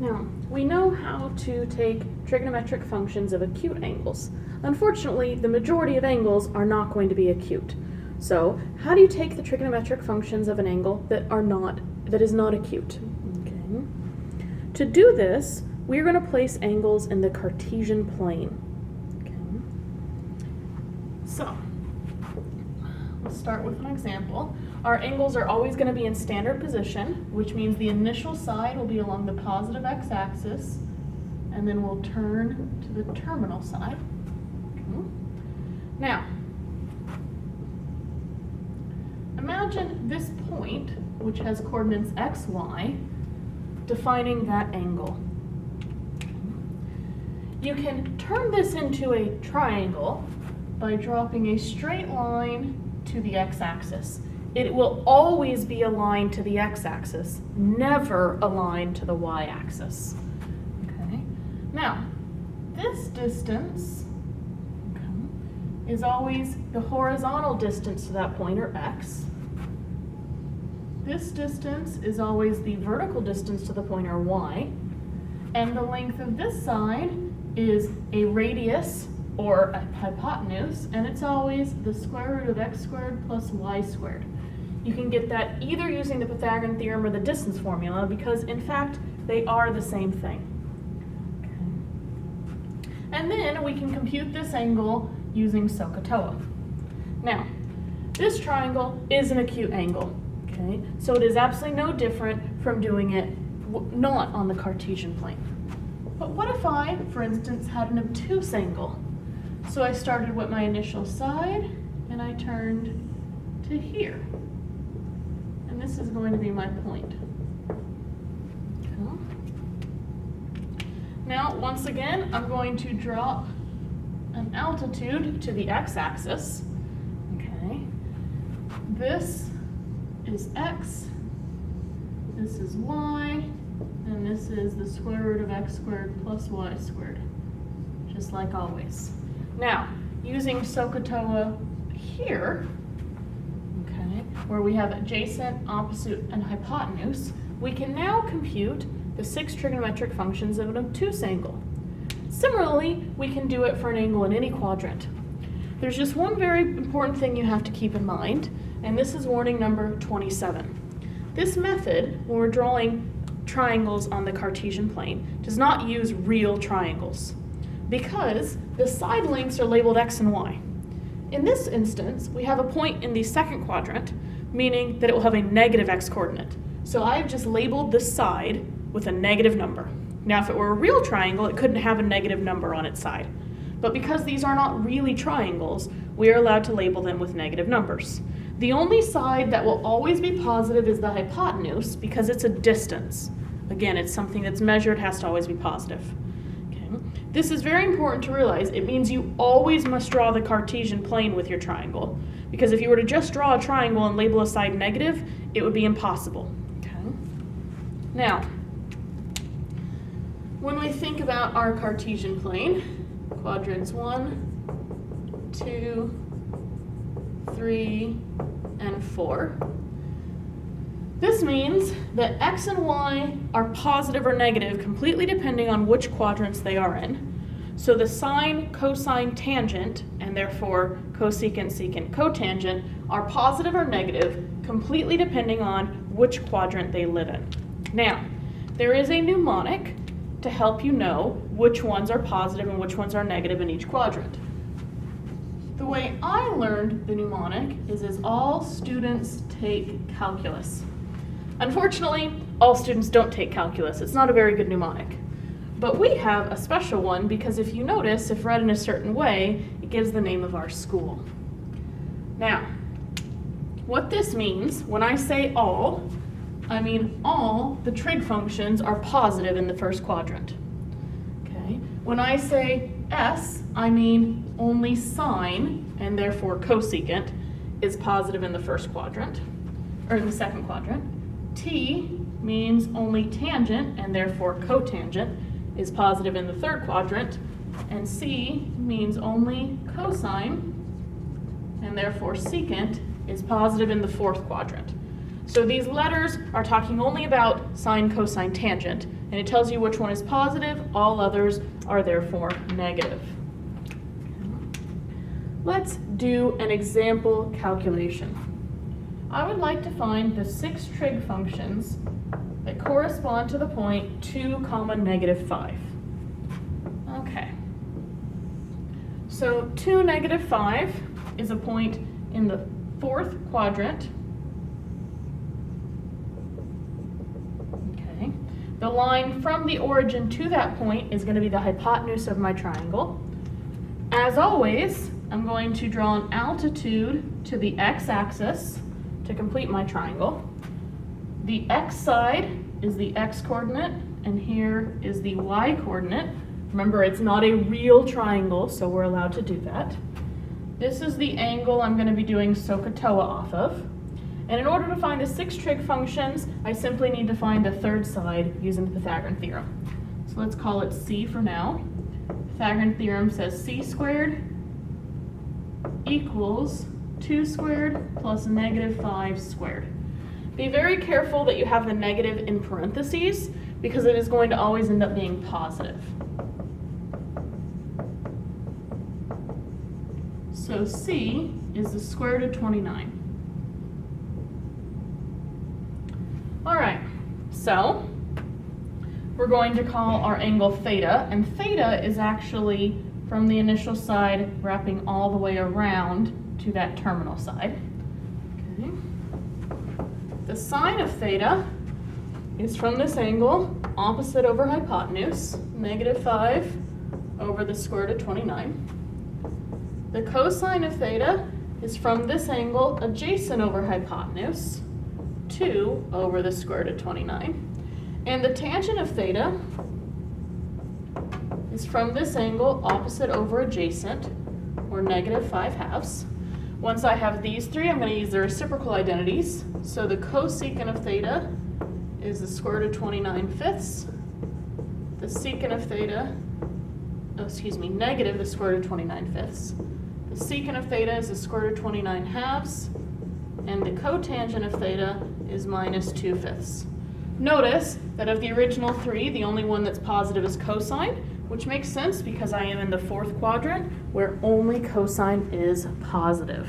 Now, we know how to take trigonometric functions of acute angles. Unfortunately, the majority of angles are not going to be acute. So, how do you take the trigonometric functions of an angle that is not acute? Okay. To do this, we're going to place angles in the Cartesian plane. Okay. So, let's start with an example. Our angles are always going to be in standard position, which means the initial side will be along the positive x-axis, and then we'll turn to the terminal side. Okay. Now, imagine this point, which has coordinates x, y, defining that angle. You can turn this into a triangle by dropping a straight line to the x-axis. It will always be aligned to the x-axis, never aligned to the y-axis. Okay. Now, this distance is always the horizontal distance to that point, or x. This distance is always the vertical distance to the pointer y. And the length of this side is a radius, or a hypotenuse, and it's always the square root of x squared plus y squared. You can get that either using the Pythagorean theorem or the distance formula, because in fact they are the same thing. Okay. And then we can compute this angle using SOHCAHTOA. Now, this triangle is an acute angle, okay? So it is absolutely no different from doing it not on the Cartesian plane. But what if I, for instance, had an obtuse angle? So I started with my initial side, and I turned to here. And this is going to be my point. Okay. Now, once again, I'm going to drop an altitude to the x-axis. Okay. This is x, this is y, and this is the square root of x squared plus y squared, just like always. Now, using SOHCAHTOA here, okay, where we have adjacent, opposite, and hypotenuse, we can now compute the 6 trigonometric functions of an obtuse angle. Similarly, we can do it for an angle in any quadrant. There's just one very important thing you have to keep in mind, and this is warning number 27. This method, when we're drawing triangles on the Cartesian plane, does not use real triangles, because the side lengths are labeled x and y. In this instance, we have a point in the second quadrant, meaning that it will have a negative x coordinate. So I've just labeled this side with a negative number. Now, if it were a real triangle, it couldn't have a negative number on its side. But because these are not really triangles, we are allowed to label them with negative numbers. The only side that will always be positive is the hypotenuse, because it's a distance. Again, it's something that's measured, has to always be positive. Okay. This is very important to realize. It means you always must draw the Cartesian plane with your triangle, because if you were to just draw a triangle and label a side negative, it would be impossible. Okay. Now, when we think about our Cartesian plane, quadrants 1, 2, 3, and 4, this means that x and y are positive or negative completely depending on which quadrants they are in. So the sine, cosine, tangent, and therefore cosecant, secant, cotangent are positive or negative completely depending on which quadrant they live in. Now, there is a mnemonic to help you know which ones are positive and which ones are negative in each quadrant. The way I learned the mnemonic is as all students take calculus. Unfortunately, all students don't take calculus. It's not a very good mnemonic. But we have a special one because if you notice, if read in a certain way, it gives the name of our school. Now, what this means, when I say all, I mean all the trig functions are positive in the first quadrant. Okay. When I say S, I mean only sine, and therefore cosecant, is positive in the first quadrant, or in the second quadrant. T means only tangent, and therefore cotangent, is positive in the third quadrant. And C means only cosine, and therefore secant, is positive in the fourth quadrant. So these letters are talking only about sine, cosine, tangent, and it tells you which one is positive, all others are therefore negative. Let's do an example calculation. I would like to find the 6 trig functions that correspond to the point 2, -5. Okay. So 2, -5 is a point in the 4th quadrant. Okay. The line from the origin to that point is going to be the hypotenuse of my triangle. As always, I'm going to draw an altitude to the x-axis to complete my triangle. The x side is the x-coordinate, and here is the y-coordinate. Remember, it's not a real triangle, so we're allowed to do that. This is the angle I'm going to be doing SOHCAHTOA off of. And in order to find the 6 trig functions, I simply need to find the third side using the Pythagorean theorem. So let's call it C for now. Pythagorean theorem says c squared equals 2 squared plus -5 squared. Be very careful that you have the negative in parentheses because it is going to always end up being positive. So C is the square root of 29. All right, so we're going to call our angle theta, and theta is actually from the initial side wrapping all the way around to that terminal side. Okay. The sine of theta is from this angle, opposite over hypotenuse, -5 over the square root of 29. The cosine of theta is from this angle, adjacent over hypotenuse, 2 over the square root of 29. And the tangent of theta is from this angle, opposite over adjacent, or -5/2. Once I have these three, I'm going to use the reciprocal identities. So the cosecant of theta is the square root of 29/5. The secant of theta, negative the square root of 29/5. The secant of theta is the square root of 29/2. And the cotangent of theta is -2/5. Notice that of the original three, the only one that's positive is cosine, which makes sense because I am in the 4th quadrant where only cosine is positive.